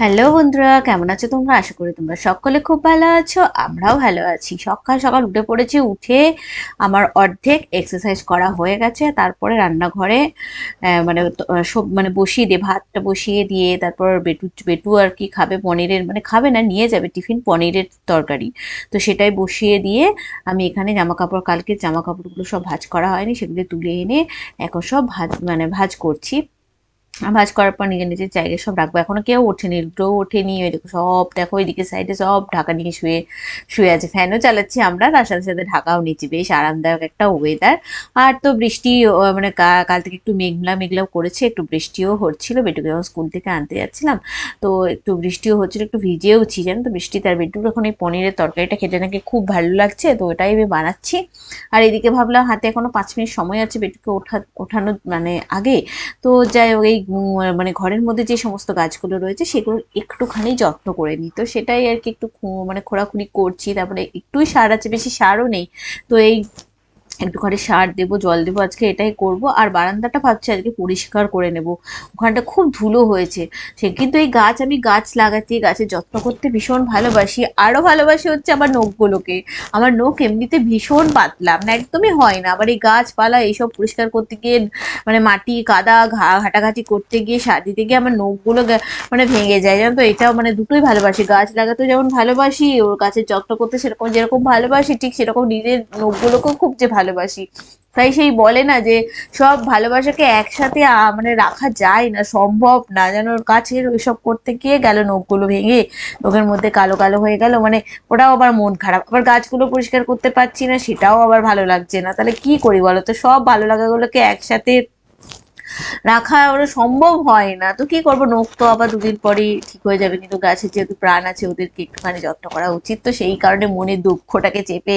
Hello বন্ধুরা, কেমন আছো তোমরা? আশা করি তোমরা সকলে খুব ভালো আছো। আমরাও ভালো আছি। সকাল সকাল উঠে পড়েছি। উঠে আমার অর্ধেক এক্সারসাইজ করা হয়ে গেছে। তারপরে রান্নাঘরে সব বসিয়ে দিয়ে ভাতটা বসিয়ে দিয়ে তারপর বেটু বেটু আর কি খাবে পনিরের, মানে খাবে না, নিয়ে যাবে টিফিন পনিরের তরকারি। তো সেটাই বসিয়ে দিয়ে আমি এখানে জামা কাপড়, কালকে জামা কাপড়গুলো সব ভাঁজ করা হয়নি, সেগুলো তুলে এনে এখন সব ভাঁজ করছি। ভাঁজ করার পর নিজের নিজের জায়গায় সব রাখবো। এখনো কেউ ওঠেনি, দুটোও ওঠেনি। ওই দেখো সব, দেখো ওইদিকে সাইডে সব ঢাকা নিয়ে শুয়ে শুয়ে আছে। ফ্যানও চালাচ্ছি আমরা, তার সাথে সাথে ঢাকাও নিচ্ছি। বেশ আরামদায়ক একটা ওয়েদার। আর তো বৃষ্টি কাল থেকে একটু মেঘলা মেঘলাও করেছে, একটু বৃষ্টিও হচ্ছিল। বেটুকে যখন স্কুল থেকে আনতে যাচ্ছিলাম তো একটু বৃষ্টিও হচ্ছিল, একটু ভিজেওছি জানো তো বৃষ্টি। তার বেটুর এখন এই পনিরের তরকারিটা খেতে নাকি খুব ভালো লাগছে, তো ওটাই আমি বানাচ্ছি। আর এদিকে ভাবলাম হাতে এখনো 5 মিনিট সময় আছে বেটুকে ওঠানোর আগে। তো যাই হোক, এই ঘরের মধ্যে যে সমস্ত গাছগুলো রয়েছে সেগুলো একটুখানি যত্ন করে নিই। তো সেটাই আর কি, একটু খোঁড়াখুড়ি করছি। তারপরে একটুই সার আছে, বেশি সারও নেই। তো এই একটু করে সার দেবো, জল দেবো, আজকে এটাই করব। আর বারান্দাটা ভাবছি আজকে পরিষ্কার করে নেব। ওখানটা খুব ধুলো হয়েছে। সে কিন্তু এই আমি গাছ লাগাতে, গাছের যত্ন করতে ভীষণ ভালোবাসি। আরও ভালোবাসি হচ্ছে আমার নখগুলোকে। আমার নখ এমনিতে ভীষণ পাতলা, একদমই হয় না। আবার এই গাছপালা এইসব পরিষ্কার করতে গিয়ে, মাটি কাদা ঘাটাঘাটি করতে গিয়ে, সার দিতে গিয়ে আমার নখগুলো ভেঙে যায় জানো তো। এটাও দুটোই ভালোবাসি, গাছ লাগাতেও যেমন ভালোবাসি, ওর গাছের যত্ন করতে সেরকম যেরকম ভালোবাসি, ঠিক সেরকম নিজের নখগুলোকেও খুব যে ভালোবাসি। তাই সেই বলে না যে সব ভালোবাসাকে একসাথে রাখা যায় না, সম্ভব না। যেন গাছের ওইসব করতে গিয়ে গেল নখগুলো ভেঙে, নখের মধ্যে কালো কালো হয়ে গেল, ওটাও আবার মন খারাপ। আবার গাছগুলো পরিষ্কার করতে পারছি না, সেটাও আবার ভালো লাগছে না। তাহলে কি করি বলো তো? সব ভালো লাগাগুলোকে একসাথে রাখা ওরা সম্ভব হয় না। তো কি করবো, নখ তো আবার দুদিন পরেই ঠিক হয়ে যাবে, কিন্তু গাছের যেহেতু প্রাণ আছে ওদেরকে একটুখানি যত্ন করা উচিত। তো সেই কারণে মনের দুঃখটাকে চেপে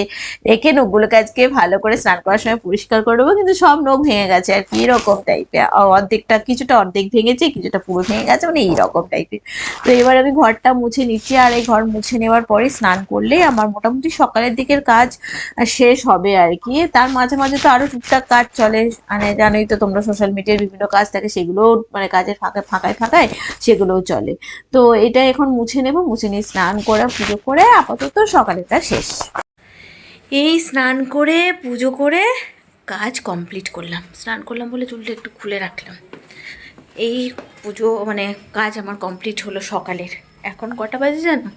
রেখে নখগুলোকে আজকে ভালো করে স্নান করার সময় পরিষ্কার করে দেবো। কিন্তু সব নখ ভেঙে গেছে আর কি, এরকম টাইপের। অর্ধেকটা, কিছুটা অর্ধেক ভেঙেছে, কিছুটা পুরো ভেঙে গেছে, এইরকম টাইপের। তো এবার আমি ঘরটা মুছে নিচ্ছি। আর এই ঘর মুছে নেওয়ার পরে স্নান করলে আমার মোটামুটি সকালের দিকের কাজ শেষ হবে আর কি। তার মাঝে মাঝে তো আরো টুকটাক কাজ চলে, জানোই তো তোমরা, সোশ্যাল মিডিয়ার বিভিন্ন কাজ থাকে, সেগুলোও কাজের ফাঁকায় ফাঁকায় সেগুলোও চলে। তো এটা এখন মুছে নেব, মুছে নিয়ে স্নান করে পুজো করে আপাতত সকালেটা শেষ। এই স্নান করে পুজো করে কাজ কমপ্লিট করলাম। স্নান করলাম বলে চুলটা একটু খুলে রাখলাম। এই পুজো কাজ আমার কমপ্লিট হলো সকালের। এখন কটা বাজে জানো?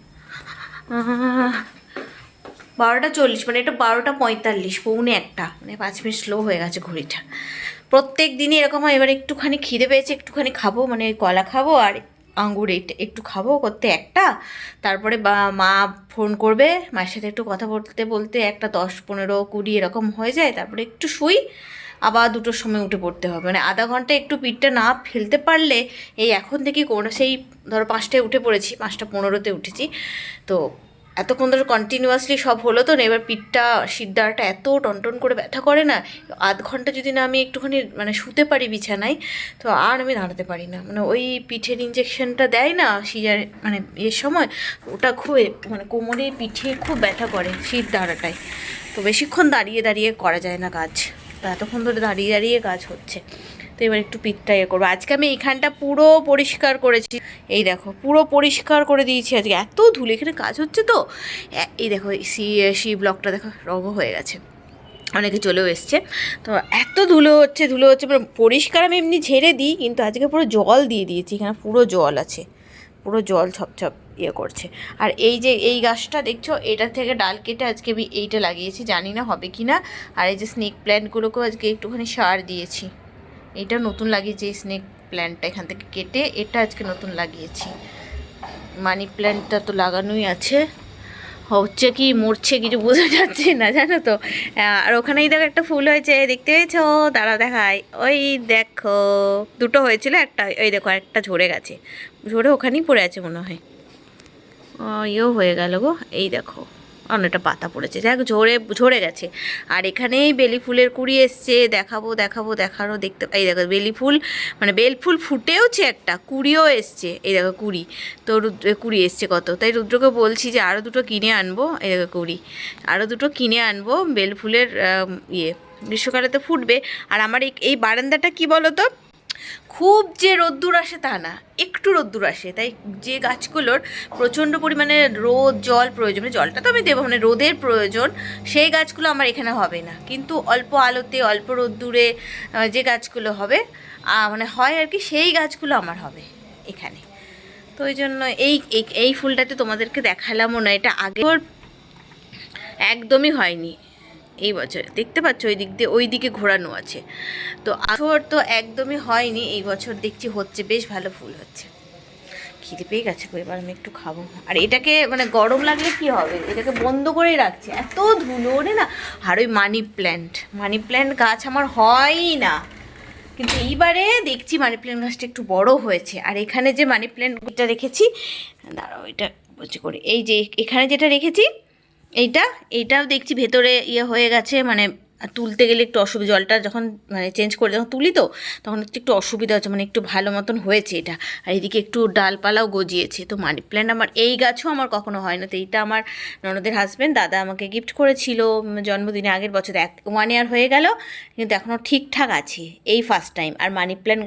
12টা 40, এটা 12টা 45, পৌনে একটা, 5 মিনিট স্লো হয়ে গেছে ঘড়িটা। প্রত্যেক দিনই এরকম হয়। এবার একটুখানি খিদে পেয়েছে, একটুখানি খাবো, কলা খাবো আর আঙ্গুর একটু খাবো করতে একটা। তারপরে মা ফোন করবে, মায়ের সাথে একটু কথা বলতে বলতে একটা 10, 15, 20 এরকম হয়ে যায়। তারপরে একটু শুই, আবার 2টোর সময় উঠে পড়তে হবে। আধা ঘন্টা একটু পিঠটা না ফেলতে পারলে, এই এখন থেকে সেই ধরো 5টায় উঠে পড়েছি, 5টা 15তে উঠেছি, তো এতক্ষণ ধরে কন্টিনিউয়াসলি সব হলো তো না। এবার পিঠটা, শিরদাঁড়াটা এত টনটন করে ব্যথা করে না, আধ ঘন্টা যদি না আমি একটুখানি শুতে পারি বিছানায়, তো আর আমি দাঁড়াতে পারি না। ওই পিঠের ইঞ্জেকশনটা দেয় না সিজার এর সময়, ওটা খুব কোমরে পিঠে খুব ব্যথা করে শিরদাঁড়াটায়। তো বেশিক্ষণ দাঁড়িয়ে দাঁড়িয়ে করা যায় না কাজ, তো এতক্ষণ ধরে দাঁড়িয়ে দাঁড়িয়ে কাজ হচ্ছে। তো এবার একটু পিঠটা করবো। আজকে আমি এইখানটা পুরো পরিষ্কার করেছি, এই দেখো পুরো পরিষ্কার করে দিয়েছি। আজকে এত ধুলো, এখানে কাজ হচ্ছে তো। এই দেখো সি ব্লকটা দেখো রঙও হয়ে গেছে, অনেকে চলেও এসছে। তো এত ধুলো হচ্ছে পরিষ্কার আমি এমনি ঝেড়ে দিই, কিন্তু আজকে পুরো জল দিয়ে দিয়েছি, এখানে পুরো জল আছে, পুরো জল ছপছপ করছে। আর এই যে এই গাছটা দেখছো, এটা থেকে ডাল কেটে আজকে আমি এইটা লাগিয়েছি, জানি না হবে কি না। আর এই যে স্নেক প্ল্যান্টগুলোকেও আজকে একটুখানি সার দিয়েছি। এটা নতুন লাগিয়েছি, এই স্নেক প্ল্যান্টটা এখান থেকে কেটে এটা আজকে নতুন লাগিয়েছি। মানি প্ল্যান্টটা তো লাগানোই আছে, হচ্ছে কি মরছে কিছু বোঝা যাচ্ছে না জানো তো। আর ওখানেই দেখো একটা ফুল হয়েছে, দেখতে পেয়েছো? দাঁড়া দেখাই, ওই দেখো 2টো হয়েছিল, একটা ওই দেখো একটা ঝরে গেছে, ঝরে ওখানেই পড়ে আছে মনে হয়। ইয়েও হয়ে গেল গো, এই দেখো অনেকটা পাতা পড়েছে, যাই হোক ঝরে গেছে। আর এখানেই বেলি ফুলের কুড়ি এসছে, দেখানো দেখতে, এই দেখো বেলি ফুল মানে বেল ফুল ফুটেওছে, একটা কুড়িও এসছে, এই দেখো কুড়ি। তো কুড়ি এসছে কত, তাই রুদ্রকে বলছি যে আরও দুটো কিনে আনবো, এই দেখো কুড়ি, আরও দুটো কিনে আনবো বেল ফুলের গ্রীষ্মকালে তো ফুটবে। আর আমার এই বারান্দাটা কি বলো তো, খুব যে রোদ্দুর আসে তা না, একটু রোদ্দুর আসে, তাই যে গাছগুলোর প্রচণ্ড পরিমাণে রোদ জল প্রয়োজন, মানে জলটা তো আমি দেবো, মানে রোদের প্রয়োজন, সেই গাছগুলো আমার এখানে হবে না। কিন্তু অল্প আলোতে অল্প রোদ্দুরে যে গাছগুলো হবে মানে হয় আর কি, সেই গাছগুলো আমার হবে এখানে। তো ওই জন্য এই ফুলটাতে তোমাদেরকে দেখালামও না, এটা আগে একদমই হয়নি এই বছর, দেখতে পাচ্ছ ওই দিকে ঘোরানো আছে। তো আসর তো একদমই হয়নি, এই বছর দেখছি হচ্ছে, বেশ ভালো ফুল হচ্ছে। খিদে পেয়ে গেছে, এবার আমি একটু খাবো। আর এটাকে মানে গরম লাগলে কি হবে, এটাকে বন্ধ করেই রাখছে, এত ধুলো ওঠে না। আর ওই মানি প্ল্যান্ট গাছ আমার হয়ই না, কিন্তু এইবারে দেখছি মানি প্ল্যান্ট গাছটা একটু বড় হয়েছে। আর এখানে যে মানি প্ল্যান্টটা রেখেছি, দাঁড়াও এটা বলছি করে, এই যে এখানে যেটা রেখেছি এইটাও দেখছি ভেতরে হয়ে গেছে, মানে তুলতে গেলে একটু অসুবিধা, জলটা যখন মানে চেঞ্জ করে যখন তুলি তো তখন একটু অসুবিধা হচ্ছে, মানে একটু ভালো মতন হয়েছে এটা। আর এদিকে একটু ডালপালাও গজিয়েছে। তো মানি প্ল্যান্ট আমার এই গাছও আমার কখনো হয় না। তো এইটা আমার ননদের হাজব্যান্ড দাদা আমাকে গিফট করেছিল জন্মদিনে, আগের বছর 1 ইয়ার হয়ে গেল, কিন্তু এখনও ঠিকঠাক আছে, এই ফার্স্ট টাইম। আর মানি প্ল্যান্ট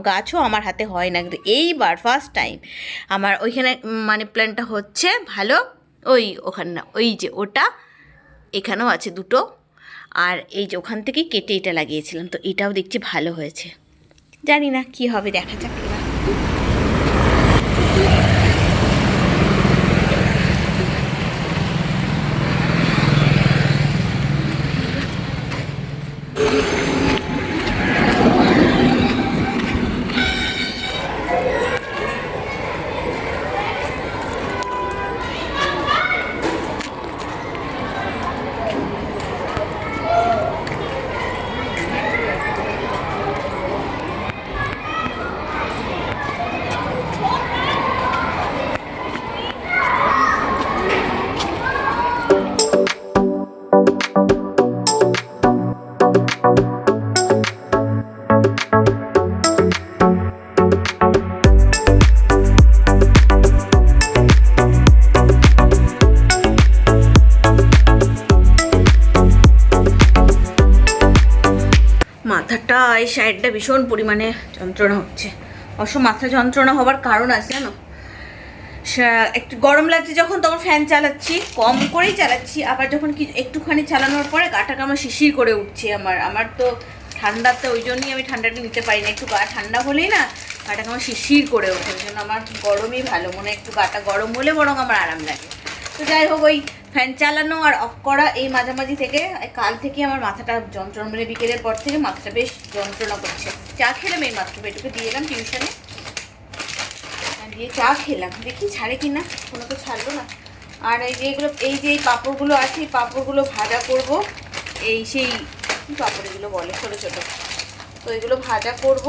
গাছও আমার হাতে হয় না, কিন্তু এইবার ফার্স্ট টাইম আমার ওইখানে মানি প্ল্যান্টটা হচ্ছে ভালো। ওখানে না, ওই যে ওটা এখানেও আছে দুটো, আর এই যে ওখান থেকেই কেটে এটা লাগিয়েছিলাম, তো এটাও দেখছি ভালো হয়েছে। জানি না কি হবে, দেখা যাক। মাথাটা এই সাইডটা ভীষণ পরিমাণে যন্ত্রণা হচ্ছে। অবশ্য মাথা যন্ত্রণা হবার কারণ আছে জানো, একটু গরম লাগছে যখন তখন ফ্যান চালাচ্ছি, কম করেই চালাচ্ছি, আবার যখন কি একটুখানি চালানোর পরে গাটাকে আমার শিশির করে উঠছে। আমার তো ঠান্ডাতে, ওই জন্যই আমি ঠান্ডাটা নিতে পারি না, একটু গা ঠান্ডা হলেই না গাটাকে আমার শিশির করে ওঠে। ওই জন্য আমার গরমই ভালো, মনে একটু গাটা গরম হলে বরং আমার আরাম লাগে। তো যাই হোক, ওই ফ্যান চালানো আর অফ করা এই মাঝামাঝি থেকে কাল থেকে আমার মাথাটা যন্ত্রণা, মানে বিকেলের পর থেকে মাথাটা বেশ যন্ত্রণা করছে। চা খেলাম এই মাত্র, বেটুকে দিয়ে এলাম টিউশনে, দিয়ে চা খেলাম, দেখি ছাড়ে কি না, কোনো তো ছাড়লো না। আর এই যে পাঁপড়গুলো আছে, এই পাঁপড়গুলো ভাজা করব, সেই কী পাঁপড় এগুলো বলে, ছোটো ছোটো, তো এগুলো ভাজা করব।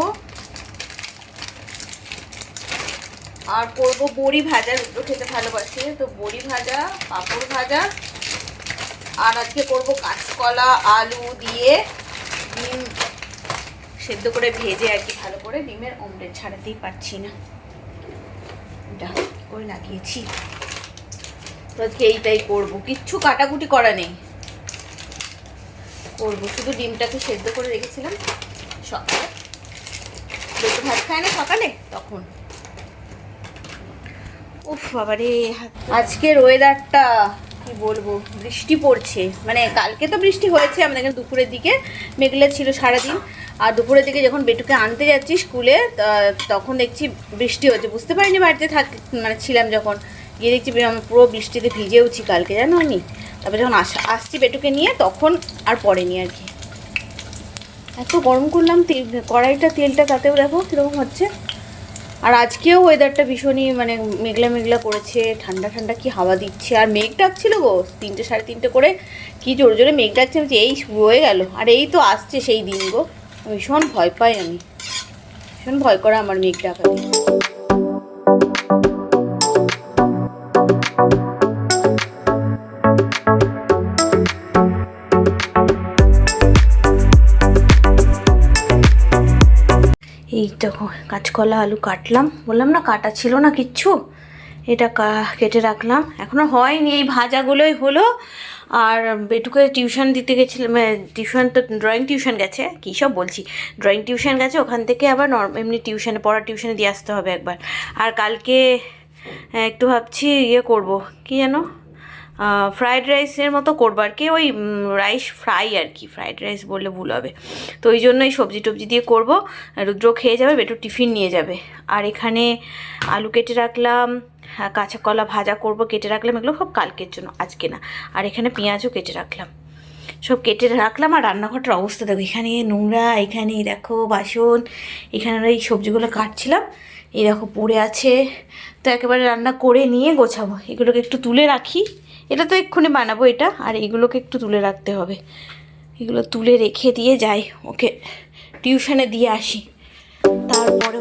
আর করবো বড়ি ভাজা, দুটো খেতে ভালোবাসে, তো বড়ি ভাজা, পাঁপড় ভাজা, আর আজকে করবো কাঁচকলা আলু দিয়ে ডিম সেদ্ধ করে ভেজে আর কি, ভালো করে ডিমের অমলেট, ছাড়াতেই পারছি না, এটা করে লাগিয়েছি। তো আজকে এইটাই করবো, কিচ্ছু কাটাকুটি করা নেই, করবো শুধু ডিমটাকে সেদ্ধ করে রেখেছিলাম সকালে, দুটো ভাত খায় না সকালে তখন। উফ বাবারে, আজকের ওয়েদারটা কি বলবো, বৃষ্টি পড়ছে, মানে কালকে তো বৃষ্টি হয়েছে আমাদের এখানে, দুপুরের দিকে মেঘলা ছিল সারাদিন, আর দুপুরের দিকে যখন বেটুকে আনতে যাচ্ছি স্কুলে তখন দেখছি বৃষ্টি হচ্ছে, বুঝতে পারিনি বাড়িতে মানে ছিলাম যখন, গিয়ে দেখছি আমি পুরো বৃষ্টিতে ভিজেওছি কালকে, জানো আমি। তারপরে যখন আসছি বেটুকে নিয়ে তখন আর পড়েনি আর কি। এত গরম করলাম কড়াইটা, তেলটা, তাতেও দেখো কীরকম হচ্ছে। আর আজকেও ওয়েদারটা ভীষণই মানে মেঘলা মেঘলা করেছে, ঠান্ডা ঠান্ডা কি হাওয়া দিচ্ছে, আর মেঘ ডাকছিল গো 3টে 3:30 করে, কি জোরে জোরে মেঘ ডাকছে, আমি এই শুরু হয়ে গেল, আর এই তো আসছে সেই দিন গো, ভীষণ ভয় পাই আমি, ভীষণ ভয় করে আমার মেঘ ডাকা। দেখো কাঁচকলা আলু কাটলাম, বললাম না কাটা ছিল না কিচ্ছু, এটা কেটে রাখলাম, এখনও হয়নি, এই ভাজাগুলোই হলো। আর বেটুকে টিউশন দিতে গেছিলাম, টিউশন তো ড্রয়িং টিউশন গেছে, কী সব বলছি, ড্রয়িং টিউশন গেছে, ওখান থেকে আবার এমনি টিউশনে পড়ার টিউশনে দিয়ে আসতে হবে একবার। আর কালকে একটু ভাবছি ইয়ে করবো, কী যেন ফ্রায়েড রাইসের মতো করবো আর কি, ওই রাইস ফ্রাই আর কি, ফ্রায়েড রাইস বললে ভুল হবে। তো ওই জন্যই সবজি টবজি দিয়ে করবো, রুদ্র খেয়ে যাবে, বেটু টিফিন নিয়ে যাবে। আর এখানে আলু কেটে রাখলাম, কাঁচা কলা ভাজা করব কেটে রাখলাম, এগুলো সব কালকের জন্য, আজকে না। আর এখানে পেঁয়াজও কেটে রাখলাম, সব কেটে রাখলাম। আর রান্নাঘরটার অবস্থা দেখো, এখানে নোংরা, এখানে দেখো বাসন, এখানে এই সবজিগুলো কাটছিলাম, এই দেখো পড়ে আছে। তো একেবারে রান্না করে নিয়ে গোছাবো, এগুলোকে একটু তুলে রাখি, এটা তো এক্ষুনি বানাবো এটা, আর এগুলোকে একটু তুলে রাখতে হবে, এগুলো তুলে রেখে দিয়ে যাই, ওকে টিউশনে দিয়ে আসি, তারপরে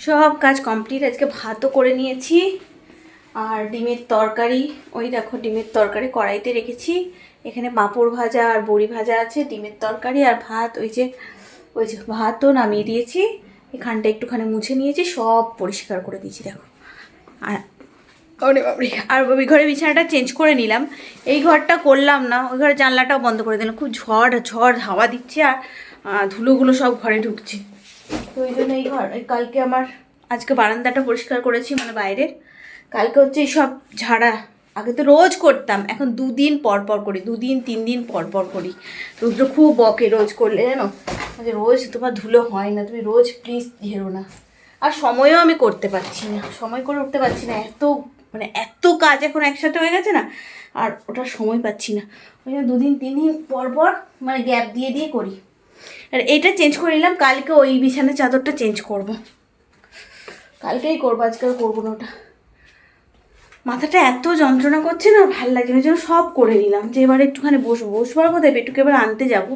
সব কাজ কমপ্লিট। আজকে ভাতও করে নিয়েছি, আর ডিমের তরকারি, ওই দেখো ডিমের তরকারি কড়াইতে রেখেছি, এখানে পাঁপড় ভাজা আর বড়ি ভাজা আছে, ডিমের তরকারি আর ভাত, ওই যে ভাতও নামিয়ে দিয়েছি, এখানটা একটুখানি মুছে নিয়েছি, সব পরিষ্কার করে দিয়েছি দেখো। আর ওরে বাবরে, আর ওই ঘরে বিছানাটা চেঞ্জ করে নিলাম, এই ঘরটা করলাম না, ওই ঘরে জানলাটাও বন্ধ করে দিলাম, খুব ঝড় হাওয়া দিচ্ছে, আর ধুলোগুলো সব ঘরে ঢুকছে, তো ওই জন্য এই ঘর কালকে আজকে বারান্দাটা পরিষ্কার করেছি, মানে বাইরের, কালকে হচ্ছে এই সব ঝাড়া, আগে তো রোজ করতাম, এখন 2 দিন পর পর করি, 2 দিন 3 দিন পর পর করি। রুদ্র খুব বকে রোজ করলে, জানো যে রোজ তোমার ধুলো হয় না, তুমি রোজ প্লিজ ঝেড়ো না। আর সময়ও আমি করতে পারছি না, সময় করে উঠতে পারছি না, এত কাজ এখন একসাথে হয়ে গেছে না, আর ওটা সময় পাচ্ছি না, ওই জন্য 2 দিন 3 দিন পর পর মানে গ্যাপ দিয়ে দিয়ে করি। আর এইটা চেঞ্জ করে নিলাম, কালকে ওই বিছানার চাদরটা চেঞ্জ করব, কালকেই করবো, আজকে আর করবো না ওটা। মাথাটা এত যন্ত্রণা করছে না, ভাল লাগে না, জন্য সব করে নিলাম, যে এবার একটুখানি বসবার কোথায়, পেটুকে এবার আনতে যাব,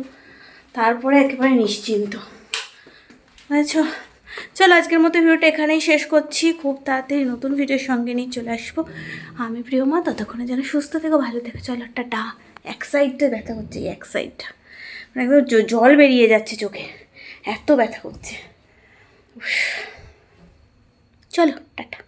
তারপরে একেবারে নিশ্চিন্ত। আচ্ছা চলো, আজকের মতো ভিডিওটা এখানেই শেষ করছি, খুব তাড়াতাড়ি নতুন ভিডিওর সঙ্গে নিয়ে চলে আসবো আমি, প্রিয়মা। ততক্ষণে যেন সুস্থ থেকো, ভালো থেকো। চলো টাটা। এক সাইডটা ব্যথা করছে, এক সাইডটা মানে একদম জল বেরিয়ে যাচ্ছে চোখে, এত ব্যথা করছে। চলো টাটা।